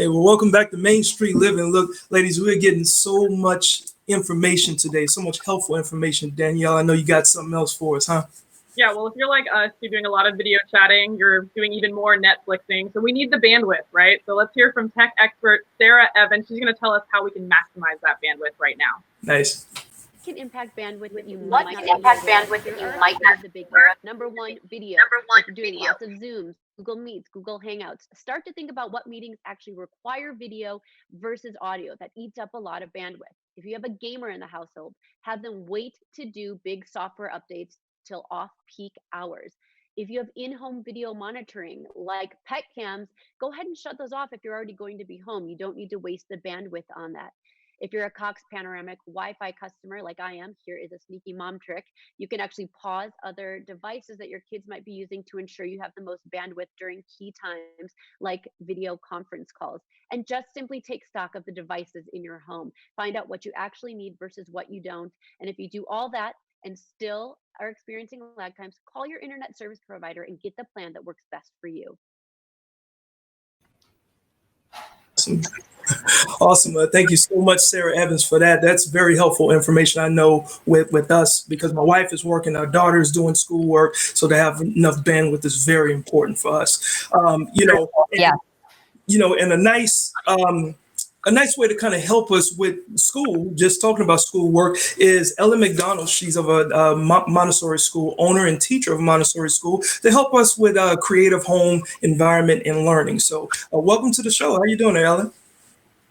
Hey, well, welcome back to Main Street Living. Look, ladies, we're getting so much information today, so much helpful information. Danielle, I know you got something else for us, huh? Yeah, well, if you're like us, you're doing a lot of video chatting, you're doing even more Netflixing. So we need the bandwidth, right? So let's hear from tech expert Sarah Evans. She's going to tell us how we can maximize that bandwidth right now. Nice. Can impact bandwidth that you What might can not impact be aware bandwidth of. that you There are might some not of the big be aware ones. of. Number one, video. Number one, If you're doing video. lots of Zooms, Google Meets, Google Hangouts, start to think about what meetings actually require video versus audio. That eats up a lot of bandwidth. If you have a gamer in the household, have them wait to do big software updates till off-peak hours. If you have in-home video monitoring like pet cams, go ahead and shut those off if you're already going to be home. You don't need to waste the bandwidth on that. If you're a Cox Panoramic Wi-Fi customer like I am, here is a sneaky mom trick. You can actually pause other devices that your kids might be using to ensure you have the most bandwidth during key times like video conference calls. And just simply take stock of the devices in your home. Find out what you actually need versus what you don't. And if you do all that and still are experiencing lag times, call your internet service provider and get the plan that works best for you. Awesome. Thank you so much, Sarah Evans, for that. That's very helpful information. I know with us, because my wife is working, our daughter is doing schoolwork, so to have enough bandwidth is very important for us. Yeah. And a nice way to kind of help us with school, just talking about schoolwork, is Ellen McDonald. She's of a Montessori school, owner and teacher of Montessori school, to help us with creative home environment and learning. So welcome to the show. How you doing, Ellen?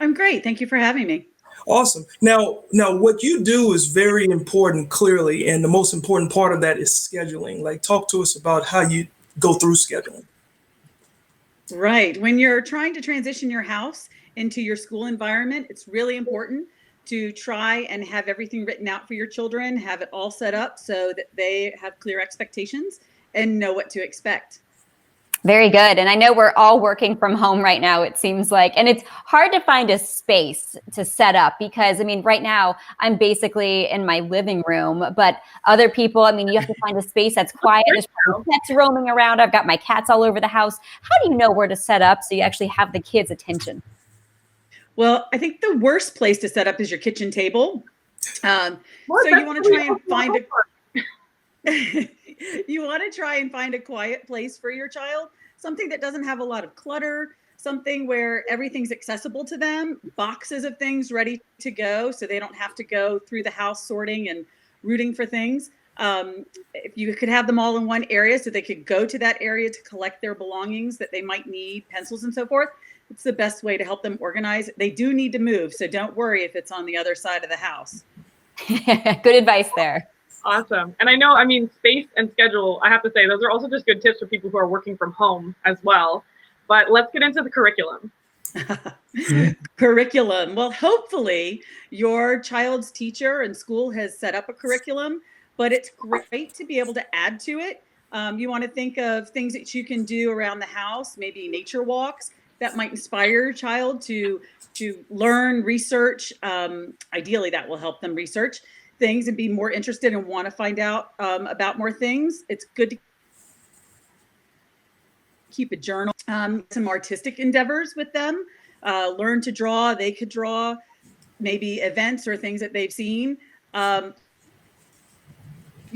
I'm great. Thank you for having me. Awesome. Now, what you do is very important, clearly, and the most important part of that is scheduling. Like, talk to us about how you go through scheduling. Right. When you're trying to transition your house into your school environment, it's really important to try and have everything written out for your children, have it all set up so that they have clear expectations and know what to expect. Very good. And I know we're all working from home right now, it seems like, and it's hard to find a space to set up because, I mean, right now I'm basically in my living room, but other people, I mean, you have to find a space that's quiet. There's pets roaming around. I've got my cats all over the house. How do you know where to set up so you actually have the kids' attention? Well, I think the worst place to set up is your kitchen table. So you want to try and find you want to try and find a quiet place for your child, something that doesn't have a lot of clutter, something where everything's accessible to them, boxes of things ready to go so they don't have to go through the house sorting and rooting for things. If you could have them all in one area so they could go to that area to collect their belongings that they might need, pencils and so forth, it's the best way to help them organize. They do need to move, so don't worry if it's on the other side of the house. Good advice there. Awesome. And I know, I mean, space and schedule, I have to say, those are also just good tips for people who are working from home as well. But let's get into the curriculum. Curriculum. Well, hopefully your child's teacher and school has set up a curriculum, but it's great to be able to add to it. You want to think of things that you can do around the house, maybe nature walks that might inspire your child to learn, research. Ideally, that will help them research things and be more interested and want to find out about more things. It's good to keep a journal, some artistic endeavors with them, learn to draw. They could draw maybe events or things that they've seen. You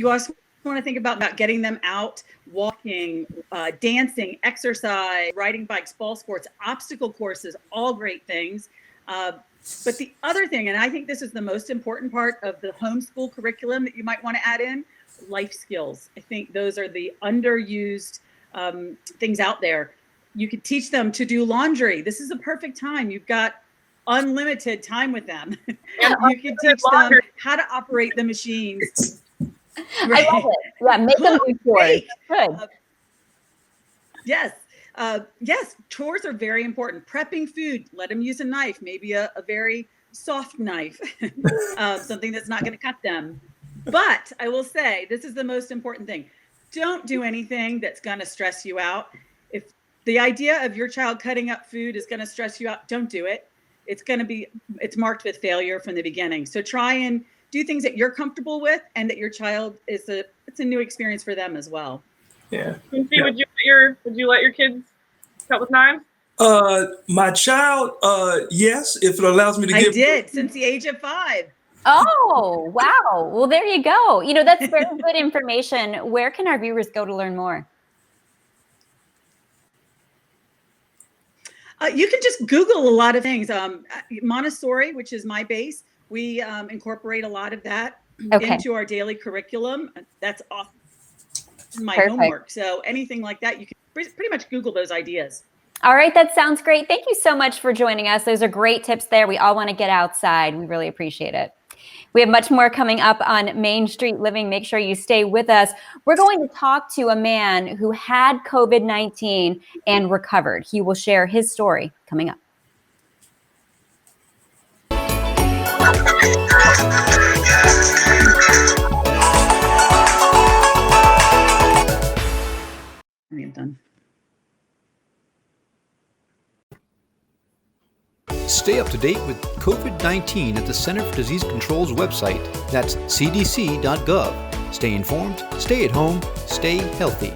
also want to think about getting them out, walking, dancing, exercise, riding bikes, ball sports, obstacle courses, all great things. But the other thing, and I think this is the most important part of the homeschool curriculum that you might want to add in, life skills. I think those are the underused things out there. You could teach them to do laundry. This is a perfect time. You've got unlimited time with them. You can teach them how to operate the machines. Right. I love it. Yeah, make them do chores. Good. Yes. Yes, chores are very important. Prepping food, let them use a knife, maybe a very soft knife, something that's not going to cut them. But I will say, this is the most important thing. Don't do anything that's going to stress you out. If the idea of your child cutting up food is going to stress you out, don't do it. It's marked with failure from the beginning. So try and do things that you're comfortable with and that your child it's a new experience for them as well. Yeah. Quincy, would you let your kids cut with knives? My child, yes, if it allows me to I give. did since the age of 5. Oh, wow. Well, there you go. That's very good information. Where can our viewers go to learn more? You can just Google a lot of things. Montessori, which is my base, we incorporate a lot of that into our daily curriculum. That's often my homework. So anything like that, you can pretty much Google those ideas. All right, that sounds great. Thank you so much for joining us. Those are great tips there. We all want to get outside. We really appreciate it. We have much more coming up on Main Street Living. Make sure you stay with us. We're going to talk to a man who had COVID-19 and recovered. He will share his story coming up. Done. Stay up to date with COVID-19 at the Center for Disease Control's website. That's cdc.gov. Stay informed, stay at home, stay healthy.